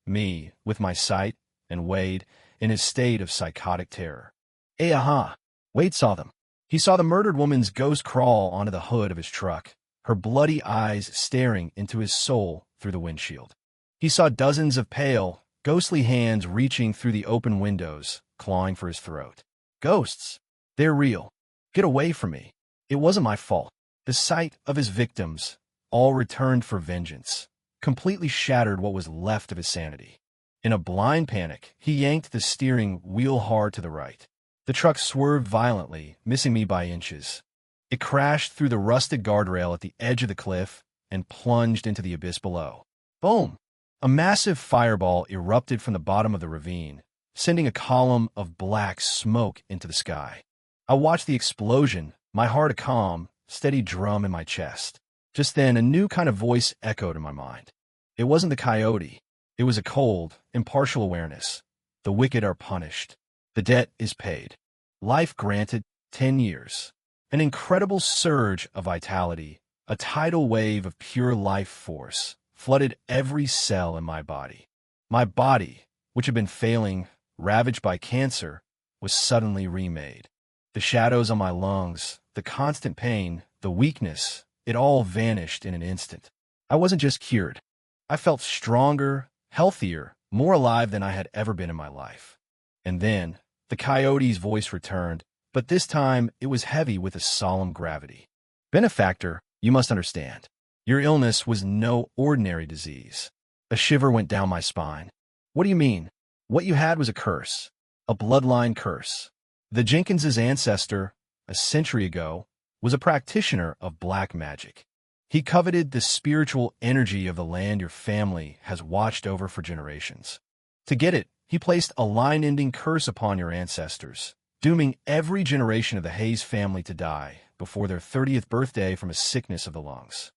Speaker 1: me, with my sight, and Wade, in his state of psychotic terror. Wade saw them. He saw the murdered woman's ghost crawl onto the hood of his truck, her bloody eyes staring into his soul through the windshield. He saw dozens of pale, ghostly hands reaching through the open windows, clawing for his throat. Ghosts. They're real. Get away from me. It wasn't my fault. The sight of his victims, all returned for vengeance, completely shattered what was left of his sanity. In a blind panic, he yanked the steering wheel hard to the right. The truck swerved violently, missing me by inches. It crashed through the rusted guardrail at the edge of the cliff and plunged into the abyss below. Boom! A massive fireball erupted from the bottom of the ravine, sending a column of black smoke into the sky. I watched the explosion, my heart a calm, steady drum in my chest. Just then, a new kind of voice echoed in my mind. It wasn't the Coyote. It was a cold, impartial awareness. The wicked are punished. The debt is paid. Life granted, 10 years. An incredible surge of vitality, a tidal wave of pure life force, flooded every cell in my body. My body, which had been failing, ravaged by cancer, was suddenly remade. The shadows on my lungs, the constant pain, the weakness, it all vanished in an instant. I wasn't just cured. I felt stronger, healthier, more alive than I had ever been in my life. And then, the Coyote's voice returned, but this time it was heavy with a solemn gravity. Benefactor, you must understand. Your illness was no ordinary disease. A shiver went down my spine. What do you mean? What you had was a curse. A bloodline curse. The Jenkins' ancestor, a century ago, was a practitioner of black magic. He coveted the spiritual energy of the land your family has watched over for generations. To get it, he placed a line-ending curse upon your ancestors, dooming every generation of the Hayes family to die before their 30th birthday from a sickness of the lungs.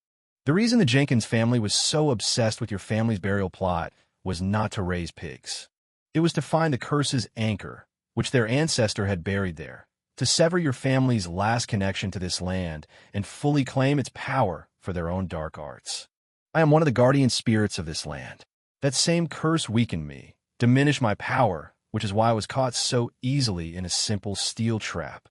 Speaker 1: The reason the Jenkins family was so obsessed with your family's burial plot was not to raise pigs. It was to find the curse's anchor, which their ancestor had buried there, to sever your family's last connection to this land and fully claim its power for their own dark arts. I am one of the guardian spirits of this land. That same curse weakened me, diminished my power, which is why I was caught so easily in a simple steel trap.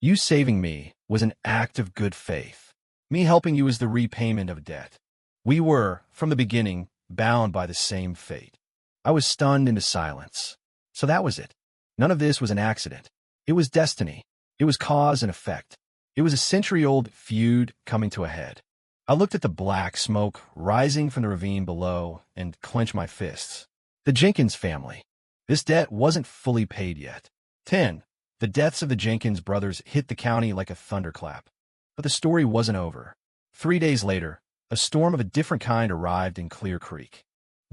Speaker 1: You saving me was an act of good faith. Me helping you is the repayment of a debt. We were, from the beginning, bound by the same fate. I was stunned into silence. So that was it. None of this was an accident. It was destiny. It was cause and effect. It was a century-old feud coming to a head. I looked at the black smoke rising from the ravine below and clenched my fists. The Jenkins family. This debt wasn't fully paid yet. 10. The deaths of the Jenkins brothers hit the county like a thunderclap. But the story wasn't over. 3 days later, a storm of a different kind arrived in Clear Creek.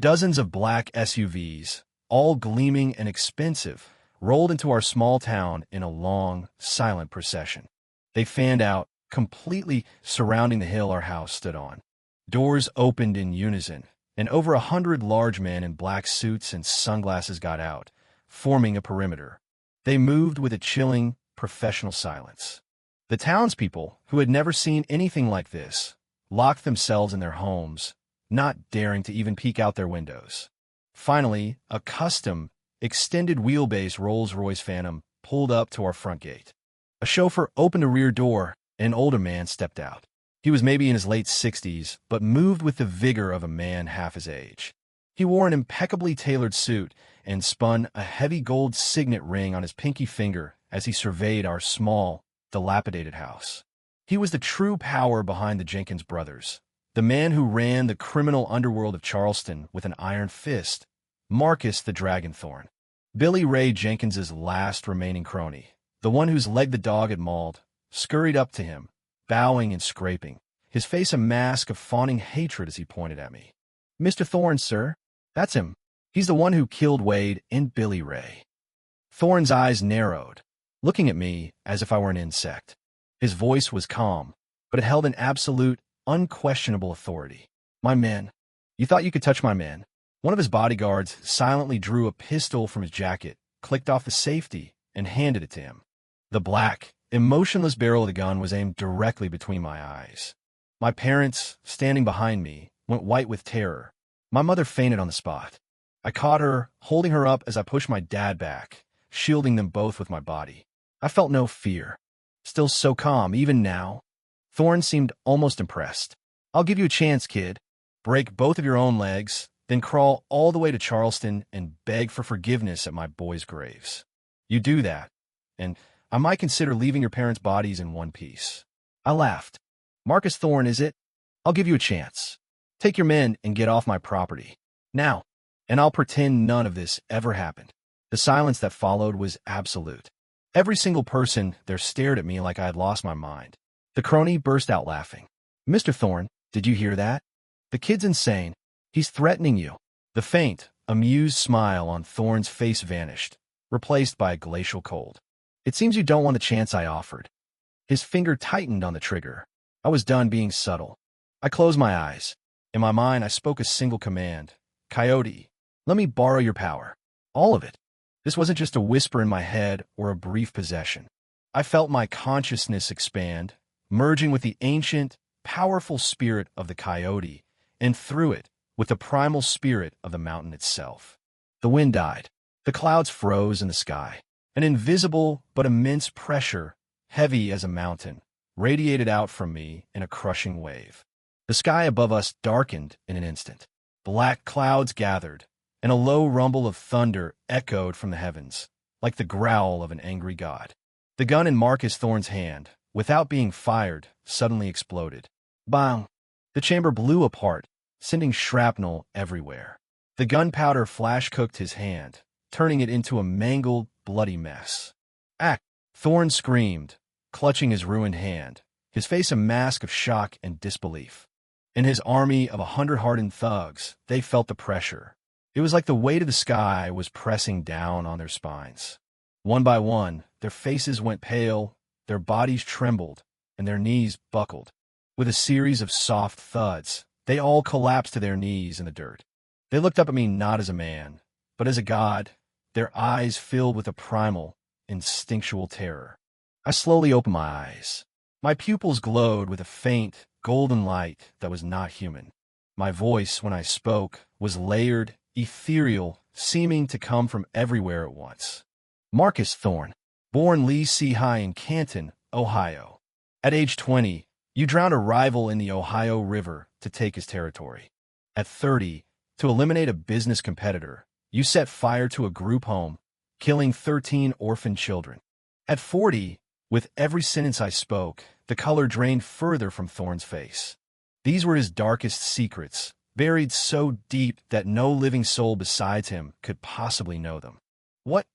Speaker 1: Dozens of black SUVs, all gleaming and expensive, rolled into our small town in a long, silent procession. They fanned out, completely surrounding the hill our house stood on. Doors opened in unison, and over 100 large men in black suits and sunglasses got out, forming a perimeter. They moved with a chilling, professional silence. The townspeople, who had never seen anything like this, locked themselves in their homes, not daring to even peek out their windows. Finally, a custom, extended wheelbase Rolls-Royce Phantom pulled up to our front gate. A chauffeur opened a rear door, and an older man stepped out. He was maybe in his late 60s, but moved with the vigor of a man half his age. He wore an impeccably tailored suit and spun a heavy gold signet ring on his pinky finger as he surveyed our small, dilapidated house. He was the true power behind the Jenkins brothers, the man who ran the criminal underworld of Charleston with an iron fist, Marcus the Dragonthorn. Billy Ray Jenkins's last remaining crony, the one whose leg the dog had mauled, scurried up to him, bowing and scraping, his face a mask of fawning hatred as he pointed at me. "Mr. Thorne, sir. That's him. He's the one who killed Wade and Billy Ray." Thorne's eyes narrowed, looking at me as if I were an insect. His voice was calm, but it held an absolute, unquestionable authority. "My men. You thought you could touch my men." One of his bodyguards silently drew a pistol from his jacket, clicked off the safety, and handed it to him. The black, emotionless barrel of the gun was aimed directly between my eyes. My parents, standing behind me, went white with terror. My mother fainted on the spot. I caught her, holding her up as I pushed my dad back, shielding them both with my body. I felt no fear. Still so calm, even now. Thorn seemed almost impressed. I'll give you a chance, kid. Break both of your own legs, then crawl all the way to Charleston and beg for forgiveness at my boys' graves. You do that, and I might consider leaving your parents' bodies in one piece. I laughed. Marcus Thorn, is it? I'll give you a chance. Take your men and get off my property. Now, and I'll pretend none of this ever happened. The silence that followed was absolute. Every single person there stared at me like I had lost my mind. The crony burst out laughing. Mr. Thorn, did you hear that? The kid's insane. He's threatening you. The faint, amused smile on Thorn's face vanished, replaced by a glacial cold. It seems you don't want the chance I offered. His finger tightened on the trigger. I was done being subtle. I closed my eyes. In my mind, I spoke a single command. Coyote, let me borrow your power. All of it. This wasn't just a whisper in my head or a brief possession. I felt my consciousness expand, merging with the ancient, powerful spirit of the coyote, and through it, with the primal spirit of the mountain itself. The wind died. The clouds froze in the sky. An invisible but immense pressure, heavy as a mountain, radiated out from me in a crushing wave. The sky above us darkened in an instant. Black clouds gathered, and a low rumble of thunder echoed from the heavens, like the growl of an angry god. The gun in Marcus Thorn's hand, without being fired, suddenly exploded. Bang! The chamber blew apart, sending shrapnel everywhere. The gunpowder flash-cooked his hand, turning it into a mangled, bloody mess. Ack! Thorn screamed, clutching his ruined hand, his face a mask of shock and disbelief. In his army of 100 hardened thugs, they felt the pressure. It was like the weight of the sky was pressing down on their spines. One by one, their faces went pale, their bodies trembled, and their knees buckled. With a series of soft thuds, they all collapsed to their knees in the dirt. They looked up at me not as a man, but as a god, their eyes filled with a primal, instinctual terror. I slowly opened my eyes. My pupils glowed with a faint, golden light that was not human. My voice, when I spoke, was layered, ethereal, seeming to come from everywhere at once. Marcus Thorn, born Lee High in Canton, Ohio. At age 20, you drowned a rival in the Ohio River to take his territory. At 30, to eliminate a business competitor, you set fire to a group home, killing 13 orphan children. At 40, with every sentence I spoke, the color drained further from Thorn's face. These were his darkest secrets, buried so deep that no living soul besides him could possibly know them. What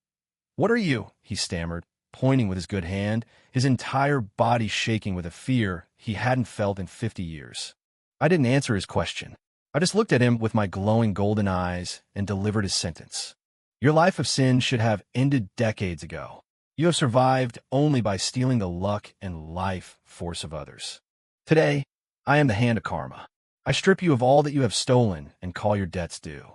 Speaker 1: are you?" he stammered, pointing with his good hand, his entire body shaking with a fear he hadn't felt in 50 years. I didn't answer his question. I just looked at him with my glowing golden eyes and delivered his sentence. Your life of sin should have ended decades ago. You have survived only by stealing the luck and life force of others. Today, I am the hand of karma. I strip you of all that you have stolen and call your debts due.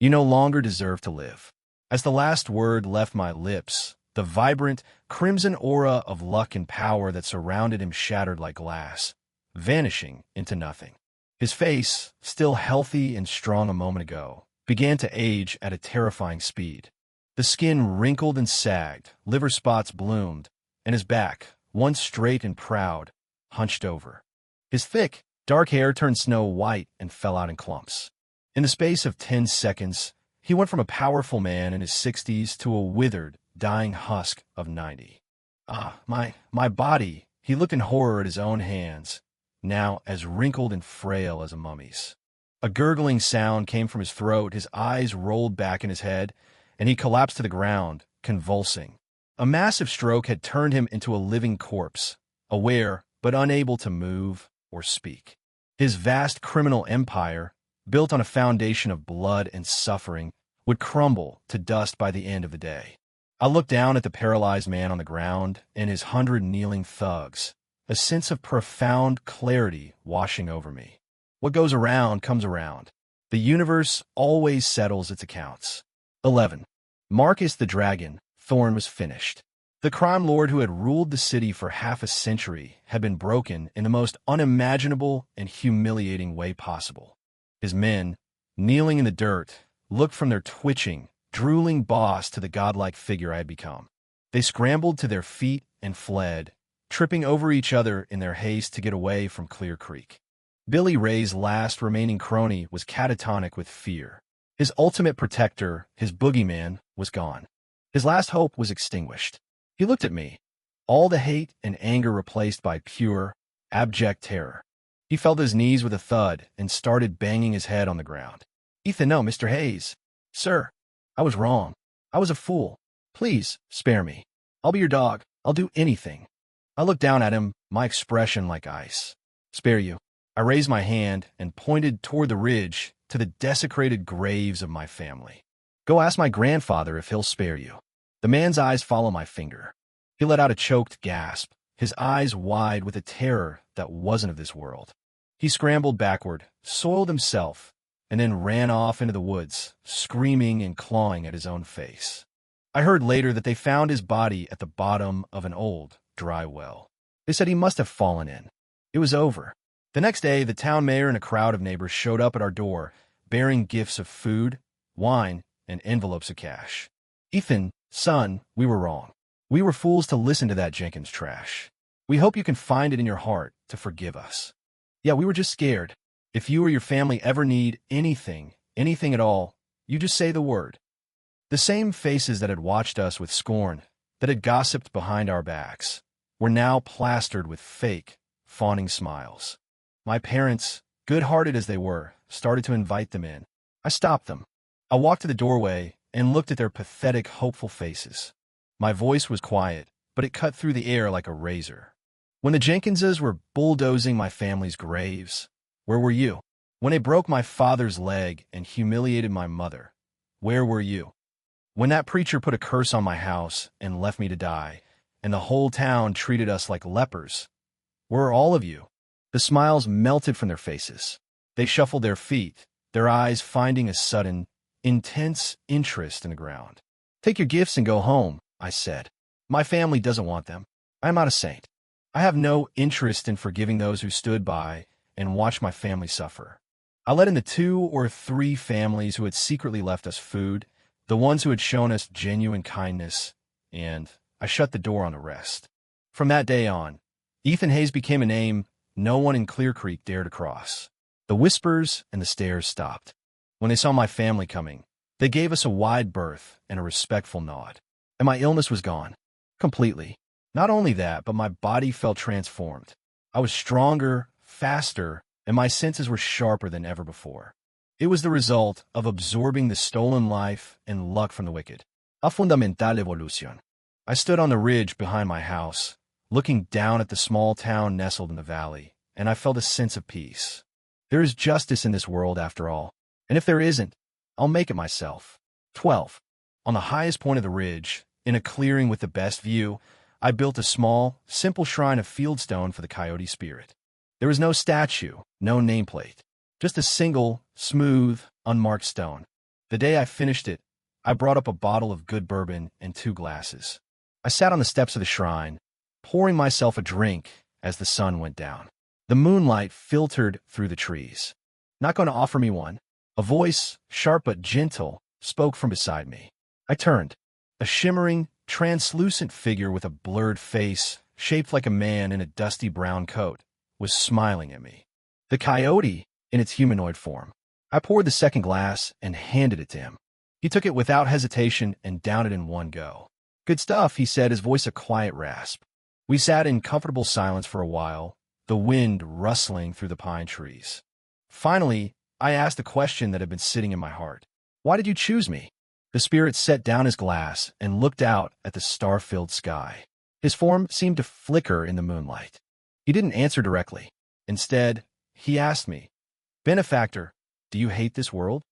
Speaker 1: You no longer deserve to live. As the last word left my lips, the vibrant, crimson aura of luck and power that surrounded him shattered like glass, vanishing into nothing. His face, still healthy and strong a moment ago, began to age at a terrifying speed. The skin wrinkled and sagged, liver spots bloomed, and his back, once straight and proud, hunched over. His thick, dark hair turned snow white and fell out in clumps. In the space of 10 seconds, he went from a powerful man in his 60s to a withered, dying husk of 90. My body, he looked in horror at his own hands, now as wrinkled and frail as a mummy's. A gurgling sound came from his throat, his eyes rolled back in his head, and he collapsed to the ground, convulsing. A massive stroke had turned him into a living corpse, aware but unable to move or speak. His vast criminal empire, built on a foundation of blood and suffering, would crumble to dust by the end of the day. I looked down at the paralyzed man on the ground and his 100 kneeling thugs, a sense of profound clarity washing over me. What goes around comes around. The universe always settles its accounts. 11. Marcus the Dragon, Thorn was finished. The crime lord who had ruled the city for half a century had been broken in the most unimaginable and humiliating way possible. His men, kneeling in the dirt, looked from their twitching, drooling boss to the godlike figure I had become. They scrambled to their feet and fled, tripping over each other in their haste to get away from Clear Creek. Billy Ray's last remaining crony was catatonic with fear. His ultimate protector, his boogeyman, was gone. His last hope was extinguished. He looked at me, all the hate and anger replaced by pure, abject terror. He fell to his knees with a thud and started banging his head on the ground. "Ethan, no, Mr. Hayes. Sir, I was wrong. I was a fool. Please, spare me. I'll be your dog. I'll do anything." I looked down at him, my expression like ice. "Spare you." I raised my hand and pointed toward the ridge to the desecrated graves of my family. "Go ask my grandfather if he'll spare you." The man's eyes followed my finger. He let out a choked gasp, his eyes wide with a terror that wasn't of this world. He scrambled backward, soiled himself, and then ran off into the woods, screaming and clawing at his own face. I heard later that they found his body at the bottom of an old, dry well. They said he must have fallen in. It was over. The next day, the town mayor and a crowd of neighbors showed up at our door, bearing gifts of food, wine, and envelopes of cash. "Ethan, son, we were wrong. We were fools to listen to that Jenkins trash. We hope you can find it in your heart to forgive us. Yeah, we were just scared. If you or your family ever need anything at all, you just say the word." The same faces that had watched us with scorn, that had gossiped behind our backs, were now plastered with fake, fawning smiles. My parents, good-hearted as they were, started to invite them in. I stopped them. I walked to the doorway and looked at their pathetic, hopeful faces. My voice was quiet, but it cut through the air like a razor. "When the Jenkinses were bulldozing my family's graves, where were you? When they broke my father's leg and humiliated my mother, where were you? When that preacher put a curse on my house and left me to die, and the whole town treated us like lepers, where are all of you?" The smiles melted from their faces. They shuffled their feet, their eyes finding a sudden, intense interest in the ground. "Take your gifts and go home," I said. "My family doesn't want them. I am not a saint. I have no interest in forgiving those who stood by and watched my family suffer." I let in the 2 or 3 families who had secretly left us food, the ones who had shown us genuine kindness, and I shut the door on the rest. From that day on, Ethan Hayes became a name no one in Clear Creek dared to cross. The whispers and the stares stopped. When they saw my family coming, they gave us a wide berth and a respectful nod. And my illness was gone. Completely. Not only that, but my body felt transformed. I was stronger, faster, and my senses were sharper than ever before. It was the result of absorbing the stolen life and luck from the wicked. A fundamental evolución. I stood on the ridge behind my house, looking down at the small town nestled in the valley, and I felt a sense of peace. There is justice in this world after all, and if there isn't, I'll make it myself. 12. On the highest point of the ridge, in a clearing with the best view, I built a small, simple shrine of fieldstone for the Coyote spirit. There was no statue, no nameplate, just a single, smooth, unmarked stone. The day I finished it, I brought up a bottle of good bourbon and 2 glasses. I sat on the steps of the shrine, pouring myself a drink as the sun went down. The moonlight filtered through the trees. "Not going to offer me one?" A voice, sharp but gentle, spoke from beside me. I turned. A shimmering, translucent figure with a blurred face, shaped like a man in a dusty brown coat, was smiling at me. The Coyote, in its humanoid form. I poured the second glass and handed it to him. He took it without hesitation and downed it in one go. "Good stuff," he said, his voice a quiet rasp. We sat in comfortable silence for a while, the wind rustling through the pine trees. Finally, I asked a question that had been sitting in my heart. "Why did you choose me?" The spirit set down his glass and looked out at the star-filled sky. His form seemed to flicker in the moonlight. He didn't answer directly. Instead, he asked me, "Benefactor, do you hate this world?"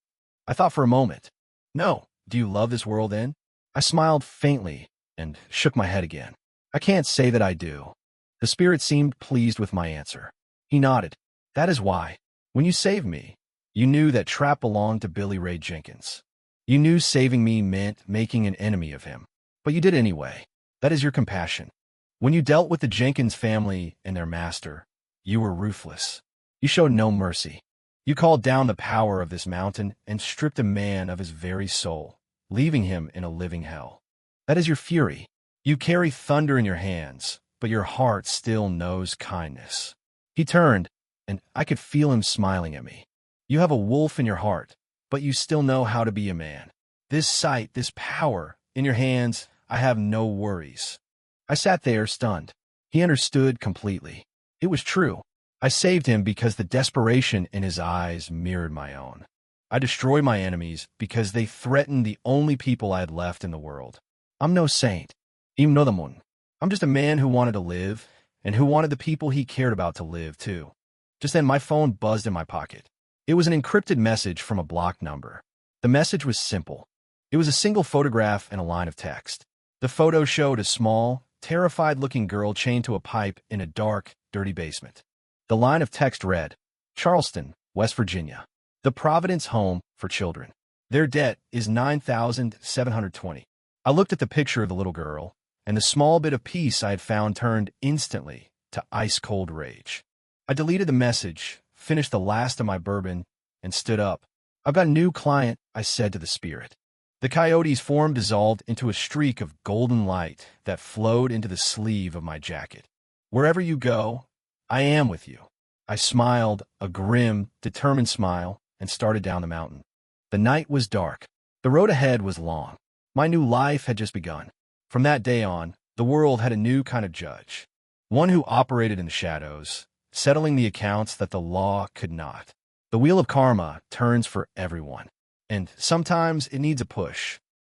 Speaker 1: I thought for a moment. "No. Do you love this world then?" I smiled faintly and shook my head again. "I can't say that I do." The spirit seemed pleased with my answer. He nodded. "That is why. When you saved me, you knew that trap belonged to Billy Ray Jenkins. You knew saving me meant making an enemy of him. But you did anyway. That is your compassion. When you dealt with the Jenkins family and their master, you were ruthless. You showed no mercy. You called down the power of this mountain and stripped a man of his very soul, leaving him in a living hell. That is your fury. You carry thunder in your hands, but your heart still knows kindness. He turned, and I could feel him smiling at me. You have a wolf in your heart, but you still know how to be a man. This sight, this power, in your hands, I have no worries. I sat there, stunned. He understood completely. It was true. I saved him because the desperation in his eyes mirrored my own. I destroyed my enemies because they threatened the only people I had left in the world. I'm no saint. I'm just a man who wanted to live, and who wanted the people he cared about to live, too. Just then, my phone buzzed in my pocket. It was an encrypted message from a blocked number. The message was simple. It was a single photograph and a line of text. The photo showed a small, terrified-looking girl chained to a pipe in a dark, dirty basement. The line of text read, Charleston, West Virginia. The Providence Home for Children. Their debt is $9,720. I looked at the picture of the little girl, and the small bit of peace I had found turned instantly to ice-cold rage. I deleted the message, finished the last of my bourbon, and stood up. I've got a new client, I said to the spirit. The Coyote's form dissolved into a streak of golden light that flowed into the sleeve of my jacket. Wherever you go, I am with you. I smiled, a grim, determined smile, and started down the mountain. The night was dark. The road ahead was long. My new life had just begun. From that day on, the world had a new kind of judge. One who operated in the shadows, settling the accounts that the law could not. The wheel of karma turns for everyone. And sometimes it needs a push.